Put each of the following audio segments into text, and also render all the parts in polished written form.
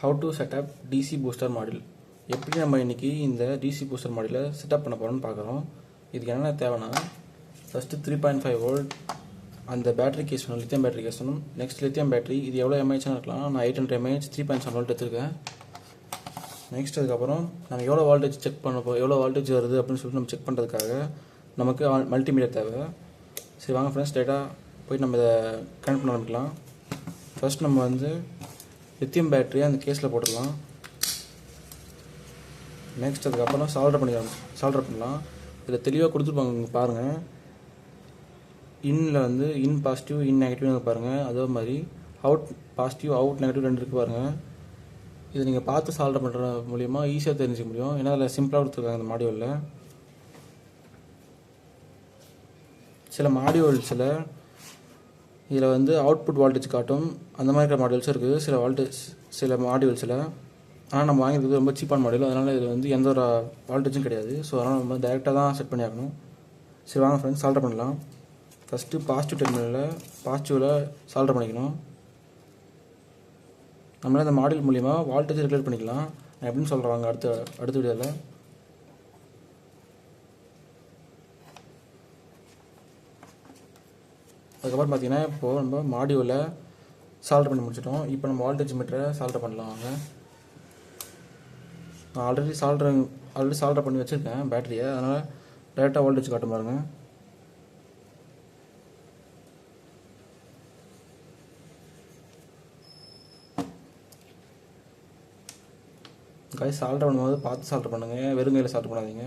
how to set up DC booster module. எப்படி நம்ம இன்னைக்கு இந்த DC booster module செட்டப் பண்ண போறோம்னு பார்க்குறோம். இதுக்கு என்ன தேவைன்னா ஃபர்ஸ்ட் 3.5 வோல்ட் அந்த பேட்டரி கேஸ் வேணும், லித்தியம் பேட்டரி கேஸ் வேணும். நெக்ஸ்ட் லித்தியம் பேட்டரி இது எவ்வளோ எம்ஏஹெச்னு இருக்கலாம், நான் 800 mAh 3.7 வோல்ட் எடுத்துருக்கேன். நெக்ஸ்ட் அதுக்கப்புறம் நம்ம எவ்வளோ வோல்டேஜ் செக் பண்ண எவ்வளோ வோல்டேஜ் வருது அப்படின்னு சொல்லிட்டு நம்ம செக் பண்ணுறதுக்காக நமக்கு மல்டிமீட்டர் தேவை. சரி வாங்க ஃப்ரெண்ட்ஸ், டேட்டா போயிட்டு நம்ம இதை கனெக்ட் பண்ண ஆரம்பிக்கலாம். ஃபர்ஸ்ட் நம்ம வந்து லித்தியம் பேட்டரியை அந்த கேஸில் போட்டுடலாம். நெக்ஸ்ட் அதுக்கப்புறம் சால்டர் பண்ணலாம். இதில் தெளிவாக கொடுத்துருப்பாங்க பாருங்கள். இன்னில் வந்து இன் பாசிட்டிவ் இன் நெகட்டிவ்னு பாருங்கள். அதே மாதிரி அவுட் பாசிட்டிவ் அவுட் நெகட்டிவ் ரெண்டு இருக்குது பாருங்கள். இதை நீங்கள் பார்த்து சால்டர் பண்ணுற மூலிமா ஈஸியாக தெரிஞ்சுக்க முடியும். ஏன்னா அதில் சிம்பிளாக கொடுத்துருக்காங்க அந்த மாடியூலில். சில மாடியூல்ஸில் இதில் வந்து அவுட்புட் வோல்டேஜ் காட்டும், அந்த மாதிரி இருக்கிற மாடியூல்ஸும் இருக்குது சில மாடியூல்ஸில். ஆனால் நம்ம வாங்கியிருக்கிறது ரொம்ப சீப்பான மாடியூல், அதனால் இதில் வந்து எந்த ஒரு வோல்டேஜும் கிடையாது. ஸோ அதனால் நம்ம டேரெக்டாக தான் செட் பண்ணி ஆகணும். சரி வாங்க ஃப்ரெண்ட்ஸ், சால்டர் பண்ணலாம். ஃபஸ்ட்டு பாசிட்டிவ் டெர்மினலில் பாசிட்டிவில் சால்டர் பண்ணிக்கணும். நம்மளால் இந்த மாடியூல் மூலிமா வோல்டேஜ் ரெகுலேட் பண்ணிக்கலாம். நான் எப்படின்னு சொல்கிறேன் அடுத்த வீடியோவில். அதுக்கப்புறம் பார்த்தீங்கன்னா இப்போது நம்ம மாடியூலை சால்டர் பண்ணி முடிச்சிட்டோம். இப்போ நம்ம வோல்டேஜ் மீட்டரை சால்டர் பண்ணலாம். வாங்க, நான் ஆல்ரெடி சால்டர் பண்ணி வச்சுருக்கேன் பேட்டரியை, அதனால் டேரெக்டாக வோல்டேஜ் காட்டும் பாருங்கள். சால்டர் பண்ணும்போது பார்த்து சால்டர் பண்ணுங்கள், வெறும் கையில் சால்டர் பண்ணாதீங்க.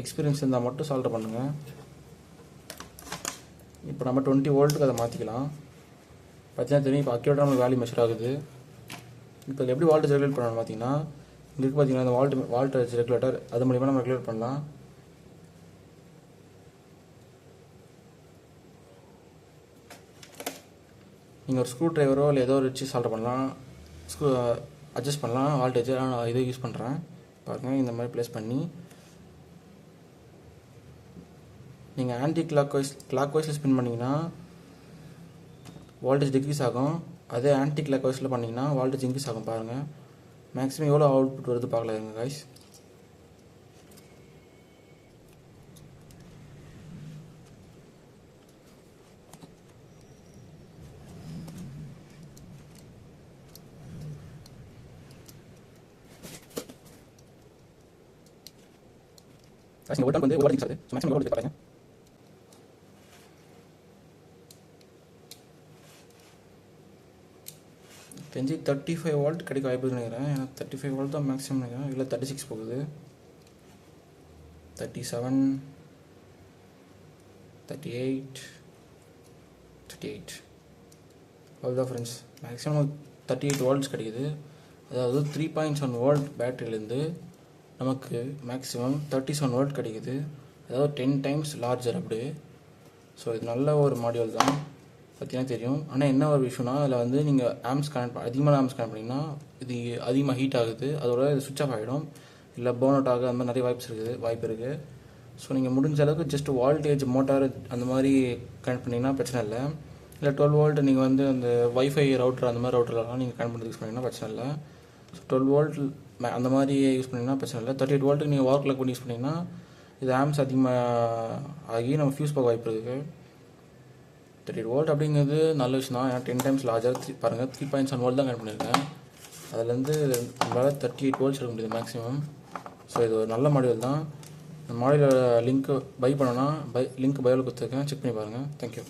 எக்ஸ்பீரியன்ஸ் இருந்தால் மட்டும் சால்டர் பண்ணுங்கள். இப்போ நம்ம 20 வோல்ட்டுக்கு அதை மாற்றிக்கலாம். பார்த்தீங்கன்னா தெரியும், இப்போ அக்யூரேட்டாக நமக்கு வேல்யூ மெஷர் ஆகுது. இப்போ இதில் எப்படி வோல்டேஜ் ரெகுலேட் பண்ணணும் பார்த்தீங்கன்னா, இங்கே பார்த்தீங்கன்னா அந்த வோல்டேஜ் ரெகுலேட்டர், அது மூலிமா நம்ம ரெகுலேட் பண்ணலாம். நீங்கள் ஒரு ஸ்க்ரூ ட்ரைவரோ இல்லை ஏதோ ஒரு வச்சு சால்டர் பண்ணலாம், அட்ஜஸ்ட் பண்ணலாம் வோல்டேஜ். நான் இதை யூஸ் பண்ணுறேன் பாருங்கள். இந்த மாதிரி ப்ளேஸ் பண்ணி நீங்கள் ஆன்டி கிளாக் வைஸில் ஸ்பின் பண்ணிங்கன்னா வோல்டேஜ் டிக்ரீஸ் ஆகும். அதே ஆன்டி கிளாக் வைஸில் பண்ணிங்கன்னா வோல்டேஜ் இன்க்ரீஸ் ஆகும். பாருங்கள் மேக்ஸிமம் எவ்வளோ அவுட்புட் வருது பார்க்கலாங்க கைஸ். ஒரு டன் வந்து ஓவர்டிங் சார் மேக்ஸிமம் வோல்டேஜ் பாருங்க. தெரிஞ்சு 35 வோல்ட் கிடைக்க வாய்ப்பு நினைக்கிறேன். எனக்கு 35 வோல்ட் தான் மேக்ஸிமம் நினைக்கிறேன். இல்லை 36 போகுது, 37, 38 அவ்வளோதான் ஃப்ரெண்ட்ஸ். மேக்ஸிமம் 38 வோல்ட்ஸ் கிடைக்குது. அதாவது 3.7 வோல்ட் பேட்டரியிலேருந்து நமக்கு மேக்ஸிமம் 37 வோல்ட் கிடைக்குது. அதாவது 10 டைம்ஸ் லார்ஜர் அப்படி. ஸோ இது நல்ல ஒரு மாடியூல் தான், பார்த்தீங்கன்னா தெரியும். ஆனால் என்ன ஒரு விஷயம்னா, அதில் வந்து நீங்கள் அதிகமான ஆம்ஸ் கனெக்ட் பண்ணிங்கன்னா இது அதிகமாக ஹீட் ஆகுது, அதோட இது சுவிட்ச் ஆஃப் ஆகிடும், இல்லை பர்ன் அவுட் ஆக அந்த மாதிரி நிறைய வாய்ப்பு இருக்குது. ஸோ நீங்கள் முடிஞ்ச அளவுக்கு ஜஸ்ட் வோல்டேஜ் மோட்டார் அந்த மாதிரி கனெக்ட் பண்ணிங்கன்னா பிரச்சனை இல்லை. இல்லை 12 வோல்ட் நீங்கள் வந்து அந்த வைஃபை ரவுட்டர் அந்த மாதிரி ரவுட்டர்லாம் நீங்கள் கனெக்ட் பண்ணி யூஸ் பண்ணிங்கன்னா பிரச்சனை இல்லை. ஸோ 12 வோல்ட் அந்த மாதிரி யூஸ் பண்ணிங்கன்னா பிரச்சனை இல்லை. 38 வோல்ட்டுக்கு நீங்கள் ஒர்க் ப்ளக் பண்ணி யூஸ் பண்ணிங்கன்னா இது ஆம்ஸ் அதிகமாக ஆகி நம்ம ஃபியூஸ் பார்க்க வாய்ப்பு இருக்குது. 38 வோல்ட் அப்படிங்கிறது நல்ல விஷயம் தான். ஏன்னா 10 டைம்ஸ் லார்ஜர் பாருங்கள். 3.7 வோல்ட் தான் கனெக்ட் பண்ணியிருக்கேன். அதுலேருந்து நம்மளால் 38 வோல்ட்ஸ் எடுக்க முடியுது மேக்ஸிமம். ஸோ இது ஒரு நல்ல மாடியூல் தான். இந்த மாடியூலோட லிங்க்கு பை பண்ணோன்னா லிங்க் பயோவில் கொடுத்துருக்கேன், செக் பண்ணி பாருங்கள். தேங்க்யூ.